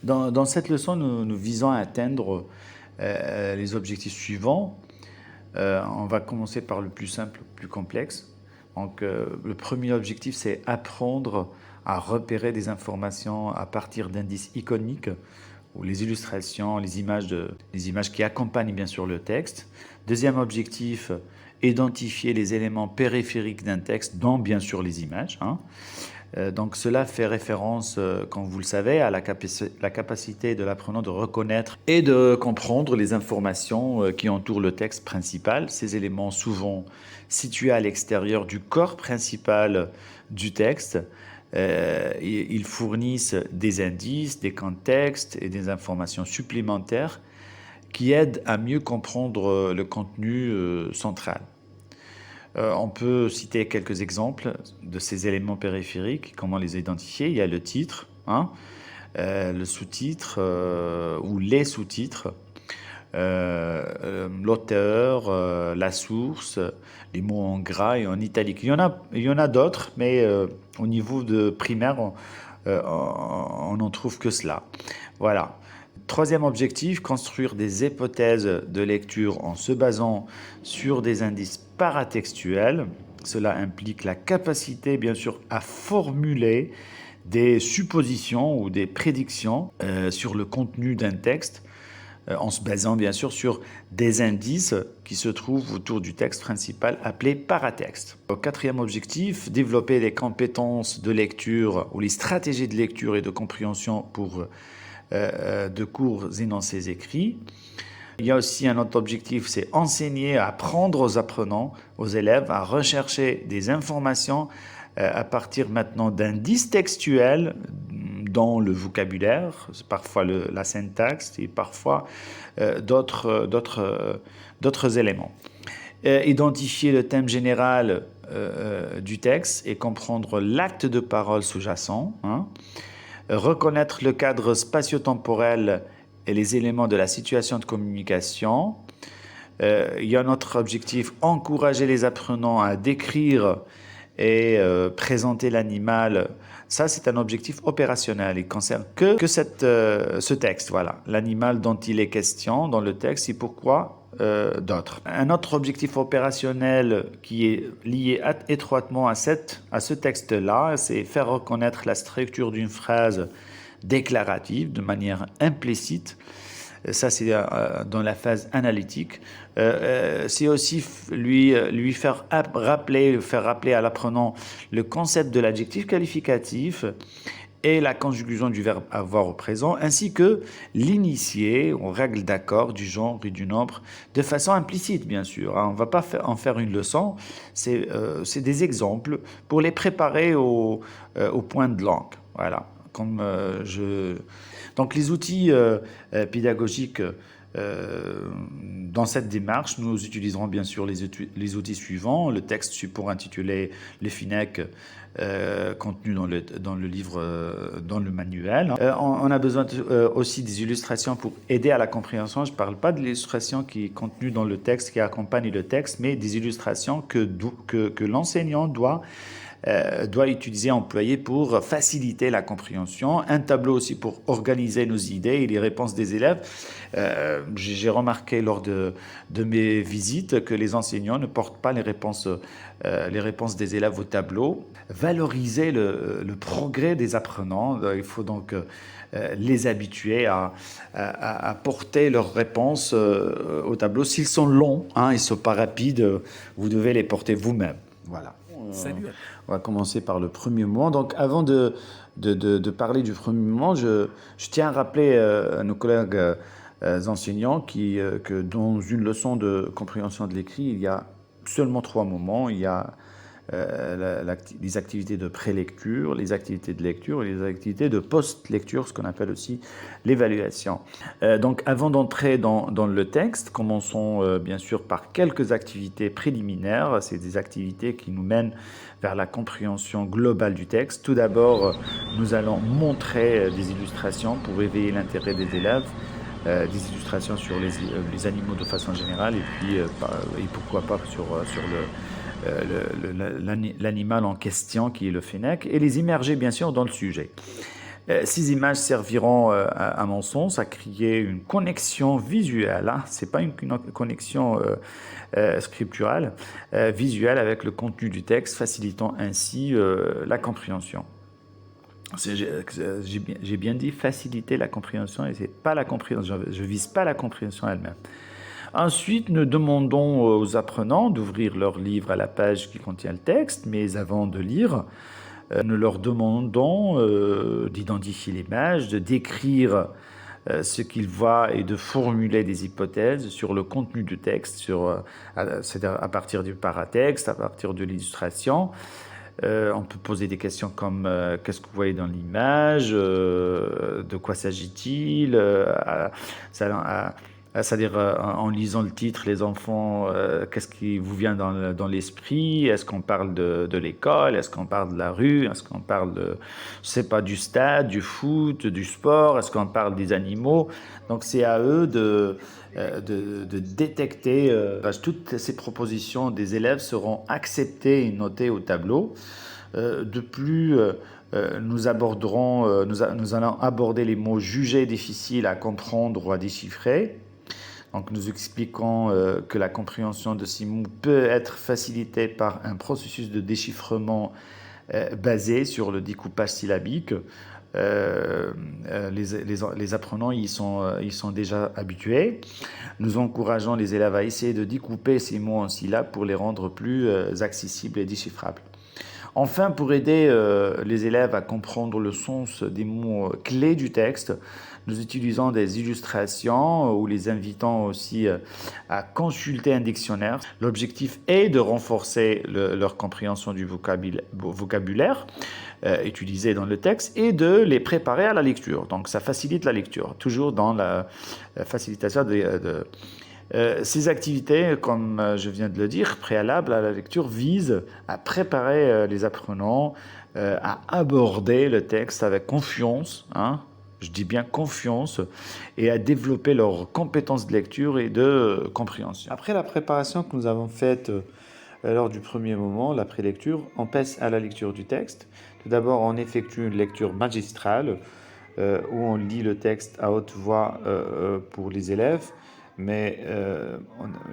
Dans cette leçon, nous visons à atteindre les objectifs suivants. On va commencer par le plus simple, le plus complexe. Donc, le premier objectif, c'est apprendre à repérer des informations à partir d'indices iconiques ou les illustrations, les images qui accompagnent bien sûr le texte. Deuxième objectif, identifier les éléments périphériques d'un texte, dont bien sûr les images. Donc cela fait référence, comme vous le savez, à la capacité de l'apprenant de reconnaître et de comprendre les informations qui entourent le texte principal. Ces éléments souvent situés à l'extérieur du corps principal du texte. Ils fournissent des indices, des contextes et des informations supplémentaires qui aident à mieux comprendre le contenu central. On peut citer quelques exemples de ces éléments périphériques, comment les identifier. Il y a le titre, le sous-titre ou les sous-titres, l'auteur, la source, les mots en gras et en italique. Il y en a d'autres, mais au niveau de primaire, on n'en trouve que cela. Voilà. Troisième objectif, construire des hypothèses de lecture en se basant sur des indices paratextuels. Cela implique la capacité, bien sûr, à formuler des suppositions ou des prédictions sur le contenu d'un texte, en se basant, bien sûr, sur des indices qui se trouvent autour du texte principal appelé paratexte. Quatrième objectif, développer les compétences de lecture ou les stratégies de lecture et de compréhension pour de courts énoncés écrits. Il y a aussi un autre objectif, c'est enseigner, apprendre aux apprenants, aux élèves, à rechercher des informations à partir maintenant d'indices textuels dans le vocabulaire, parfois la syntaxe et parfois d'autres éléments. Identifier le thème général du texte et comprendre l'acte de parole sous-jacent. Reconnaître le cadre spatio-temporel et les éléments de la situation de communication. Il y a un autre objectif, encourager les apprenants à décrire et présenter l'animal. Ça, c'est un objectif opérationnel. Il ne concerne que ce texte, voilà, l'animal dont il est question dans le texte et pourquoi d'autres. Un autre objectif opérationnel qui est lié étroitement à ce texte-là, c'est faire reconnaître la structure d'une phrase déclarative de manière implicite. Ça, c'est dans la phase analytique. C'est aussi lui faire rappeler à l'apprenant le concept de l'adjectif qualificatif et la conjugaison du verbe avoir au présent, ainsi que l'initier aux règles d'accord du genre et du nombre, de façon implicite, bien sûr. On ne va pas en faire une leçon, c'est des exemples pour les préparer au point de langue. Voilà. Donc les outils pédagogiques dans cette démarche, nous utiliserons bien sûr les outils suivants. Le texte support intitulé le FINEC contenu dans le livre, dans le manuel. On a besoin aussi des illustrations pour aider à la compréhension. Je ne parle pas de l'illustration qui est contenue dans le texte, qui accompagne le texte, mais des illustrations que l'enseignant doit utiliser, employer pour faciliter la compréhension. Un tableau aussi pour organiser nos idées et les réponses des élèves. J'ai remarqué lors de mes visites que les enseignants ne portent pas les réponses des élèves au tableau. Valoriser le progrès des apprenants. Il faut donc les habituer à porter leurs réponses au tableau. S'ils sont longs, ils ne sont pas rapides, vous devez les porter vous-même. Voilà. Salut. On va commencer par le premier moment. Donc, avant de parler du premier moment, je tiens à rappeler à nos collègues enseignants que dans une leçon de compréhension de l'écrit, il y a seulement 3 moments. Il y a les activités de pré-lecture, les activités de lecture et les activités de post-lecture, ce qu'on appelle aussi l'évaluation. Donc avant d'entrer dans le texte, commençons bien sûr par quelques activités préliminaires. C'est des activités qui nous mènent vers la compréhension globale du texte. Tout d'abord, nous allons montrer des illustrations pour éveiller l'intérêt des élèves. Des illustrations sur les animaux de façon générale et puis et pourquoi pas sur l'animal en question qui est le fennec et les immerger bien sûr dans le sujet. Ces images serviront, à mon sens, à créer une connexion visuelle. Hein. Ce n'est pas une connexion scripturale, visuelle avec le contenu du texte, facilitant ainsi la compréhension. J'ai bien dit faciliter la compréhension et c'est pas la compréhension. Je vise pas la compréhension elle-même. Ensuite, nous demandons aux apprenants d'ouvrir leur livre à la page qui contient le texte, mais avant de lire, nous leur demandons d'identifier l'image, de décrire ce qu'ils voient et de formuler des hypothèses sur le contenu du texte, c'est-à-dire à partir du paratexte, à partir de l'illustration. On peut poser des questions comme qu'est-ce que vous voyez dans l'image, de quoi s'agit-il, c'est-à-dire en lisant le titre, les enfants, qu'est-ce qui vous vient dans l'esprit? Est-ce qu'on parle de l'école? Est-ce qu'on parle de la rue? Est-ce qu'on parle je sais pas, du stade, du foot, du sport? Est-ce qu'on parle des animaux? Donc c'est à eux de détecter. Toutes ces propositions des élèves seront acceptées et notées au tableau. De plus, nous allons aborder les mots jugés difficiles à comprendre ou à déchiffrer. Donc nous expliquons que la compréhension de ces mots peut être facilitée par un processus de déchiffrement basé sur le découpage syllabique. Les apprenants y sont déjà habitués. Nous encourageons les élèves à essayer de découper ces mots en syllabes pour les rendre plus accessibles et déchiffrables. Enfin, pour aider les élèves à comprendre le sens des mots clés du texte, nous utilisons des illustrations ou les invitons aussi à consulter un dictionnaire. L'objectif est de renforcer leur compréhension du vocabulaire utilisé dans le texte et de les préparer à la lecture. Donc ça facilite la lecture, toujours dans la facilitation ces activités, comme je viens de le dire, préalables à la lecture, visent à préparer les apprenants à aborder le texte avec confiance, hein, je dis bien confiance, et à développer leurs compétences de lecture et de compréhension. Après la préparation que nous avons faite lors du premier moment, la prélecture, on passe à la lecture du texte. Tout d'abord, on effectue une lecture magistrale où on lit le texte à haute voix pour les élèves, mais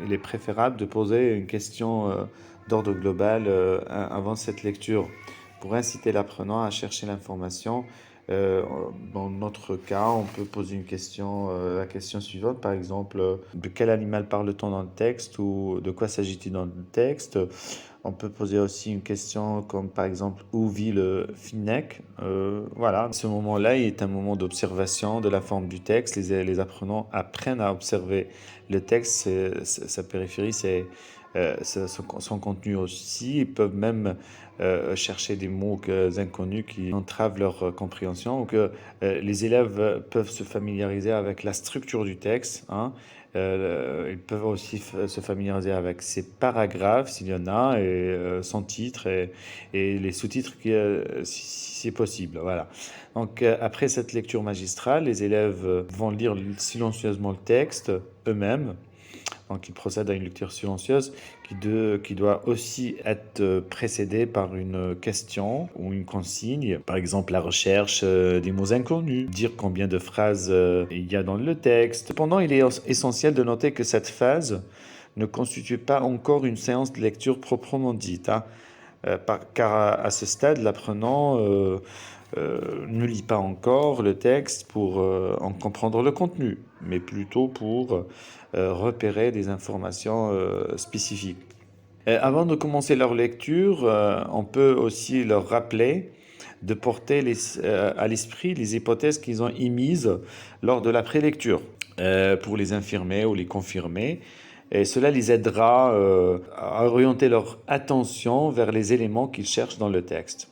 il est préférable de poser une question d'ordre global avant cette lecture pour inciter l'apprenant à chercher l'information. Dans notre cas, on peut poser une question, la question suivante, par exemple, de quel animal parle-t-on dans le texte ou de quoi s'agit-il dans le texte? On peut poser aussi une question comme par exemple où vit le Finec. Voilà, ce moment-là est un moment d'observation de la forme du texte. Les apprenants apprennent à observer le texte, sa périphérie, son contenu aussi. Ils peuvent même chercher des mots inconnus qui entravent leur compréhension. Donc, les élèves peuvent se familiariser avec la structure du texte, hein. Ils peuvent aussi se familiariser avec ses paragraphes, s'il y en a, et son titre et les sous-titres si c'est possible. Voilà. Donc, après cette lecture magistrale, les élèves vont lire silencieusement le texte eux-mêmes. Donc, ils procèdent à une lecture silencieuse qui doit aussi être précédée par une question ou une consigne. Par exemple, la recherche des mots inconnus, dire combien de phrases il y a dans le texte. Cependant, il est essentiel de noter que cette phase ne constitue pas encore une séance de lecture proprement dite, hein. Car à ce stade, l'apprenant ne lit pas encore le texte pour en comprendre le contenu, mais plutôt pour repérer des informations spécifiques. Avant de commencer leur lecture, on peut aussi leur rappeler de porter à l'esprit les hypothèses qu'ils ont émises lors de la prélecture pour les infirmer ou les confirmer. Et cela les aidera à orienter leur attention vers les éléments qu'ils cherchent dans le texte.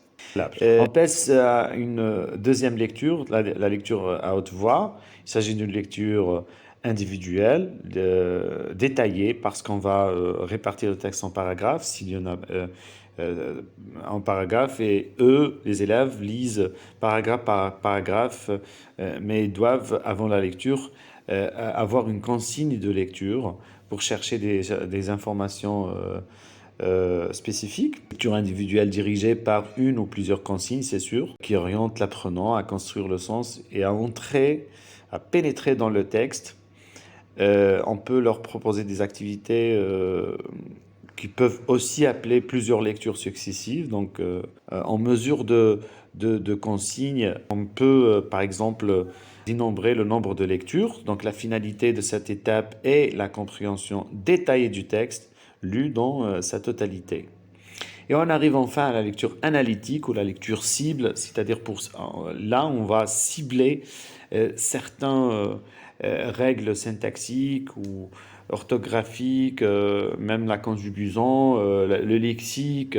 On passe à une deuxième lecture, la lecture à haute voix. Il s'agit d'une lecture individuelle, détaillée, parce qu'on va répartir le texte en paragraphes, s'il y en a en paragraphes, et eux, les élèves, lisent paragraphe par paragraphe, mais ils doivent, avant la lecture, avoir une consigne de lecture pour chercher des informations spécifique. Lecture individuelle dirigée par une ou plusieurs consignes, c'est sûr, qui orientent l'apprenant à construire le sens et à entrer, à pénétrer dans le texte. On peut leur proposer des activités qui peuvent aussi appeler plusieurs lectures successives. Donc, en mesure de consignes, on peut, par exemple, dénombrer le nombre de lectures. Donc, la finalité de cette étape est la compréhension détaillée du texte, lu dans sa totalité. Et on arrive enfin à la lecture analytique ou la lecture cible, c'est-à-dire là, on va cibler certaines règles syntaxiques ou orthographiques, même la conjugaison, le lexique,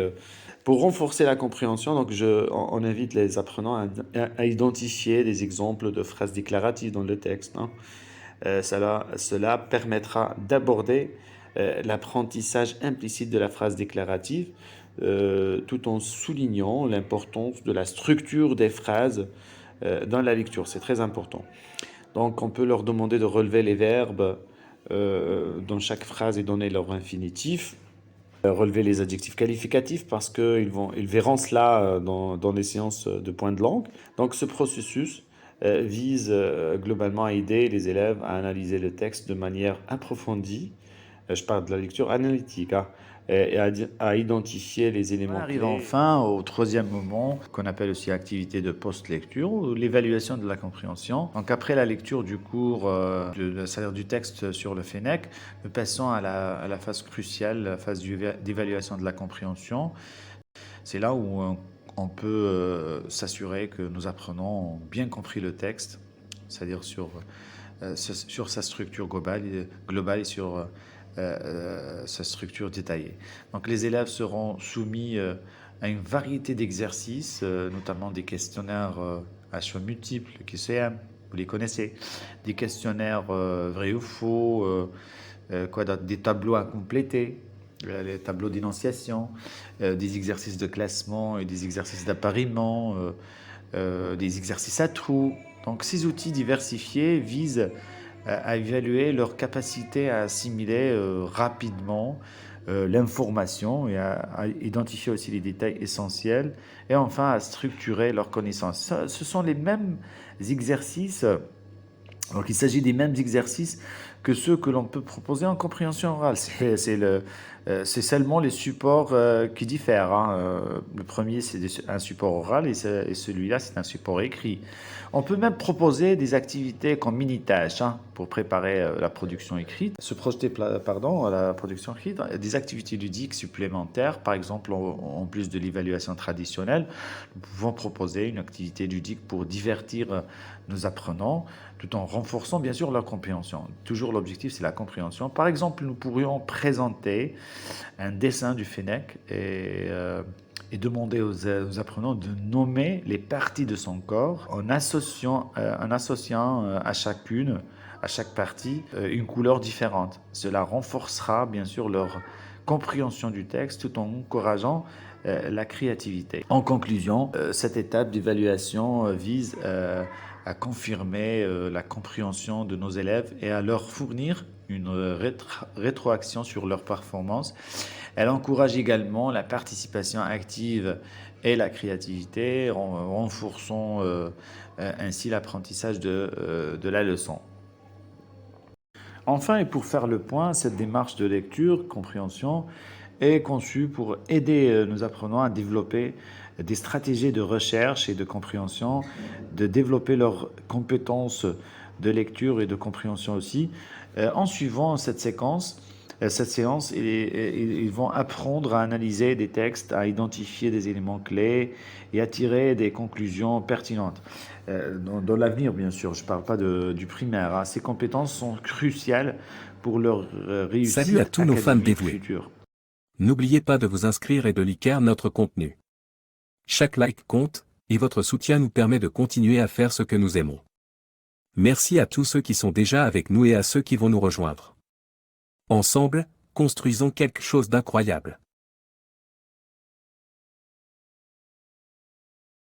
pour renforcer la compréhension. Donc, on invite les apprenants à identifier des exemples de phrases déclaratives dans le texte, hein. Cela permettra d'aborder l'apprentissage implicite de la phrase déclarative, tout en soulignant l'importance de la structure des phrases dans la lecture. C'est très important. Donc, on peut leur demander de relever les verbes dans chaque phrase et donner leur infinitif. Relever les adjectifs qualificatifs parce ils verront cela dans les séances de point de langue. Donc, ce processus vise globalement à aider les élèves à analyser le texte de manière approfondie. Je parle de la lecture analytique, hein, et à identifier les On éléments arrive clés. enfin au troisième moment, qu'on appelle aussi activité de post-lecture, ou l'évaluation de la compréhension. Donc après la lecture du cours, c'est-à-dire du texte sur le Fennec, nous passons à la phase cruciale, la phase d'évaluation de la compréhension. C'est là où on peut s'assurer que nos apprenants ont bien compris le texte, c'est-à-dire sur sa structure globale et sur sa structure détaillée. Donc les élèves seront soumis à une variété d'exercices, notamment des questionnaires à choix multiples, QCM, vous les connaissez, des questionnaires vrai ou faux, des tableaux à compléter, les tableaux d'énonciation, des exercices de classement et des exercices d'appariement, des exercices à trous. Donc ces outils diversifiés visent à évaluer leur capacité à assimiler rapidement l'information et à identifier aussi les détails essentiels et enfin à structurer leurs connaissances. Ce sont les mêmes exercices, donc il s'agit des mêmes exercices que ceux que l'on peut proposer en compréhension orale. C'est seulement les supports qui diffèrent, hein. Le premier, c'est un support oral et celui-là, c'est un support écrit. On peut même proposer des activités comme mini-tâches, hein, pour préparer la production écrite, se projeter à la production écrite, des activités ludiques supplémentaires, par exemple, en plus de l'évaluation traditionnelle, nous pouvons proposer une activité ludique pour divertir nos apprenants, tout en renforçant bien sûr leur compréhension. Toujours l'objectif, c'est la compréhension. Par exemple, nous pourrions présenter un dessin du Fennec et demander aux apprenants de nommer les parties de son corps en associant à chaque partie, une couleur différente. Cela renforcera bien sûr leur compréhension du texte tout en encourageant la créativité. En conclusion, cette étape d'évaluation vise à confirmer la compréhension de nos élèves et à leur fournir une rétroaction sur leur performance. Elle encourage également la participation active et la créativité, renforçant ainsi l'apprentissage de la leçon. Enfin, et pour faire le point, cette démarche de lecture, compréhension, est conçue pour aider nos apprenants à développer des stratégies de recherche et de compréhension, de développer leurs compétences de lecture et de compréhension aussi. En suivant cette séance, ils vont apprendre à analyser des textes, à identifier des éléments clés et à tirer des conclusions pertinentes. Dans l'avenir, bien sûr, je ne parle pas du primaire, hein. Ces compétences sont cruciales pour leur réussite Salut à tous nos fans académique dévoués. future. N'oubliez pas de vous inscrire et de liker notre contenu. Chaque like compte, et votre soutien nous permet de continuer à faire ce que nous aimons. Merci à tous ceux qui sont déjà avec nous et à ceux qui vont nous rejoindre. Ensemble, construisons quelque chose d'incroyable.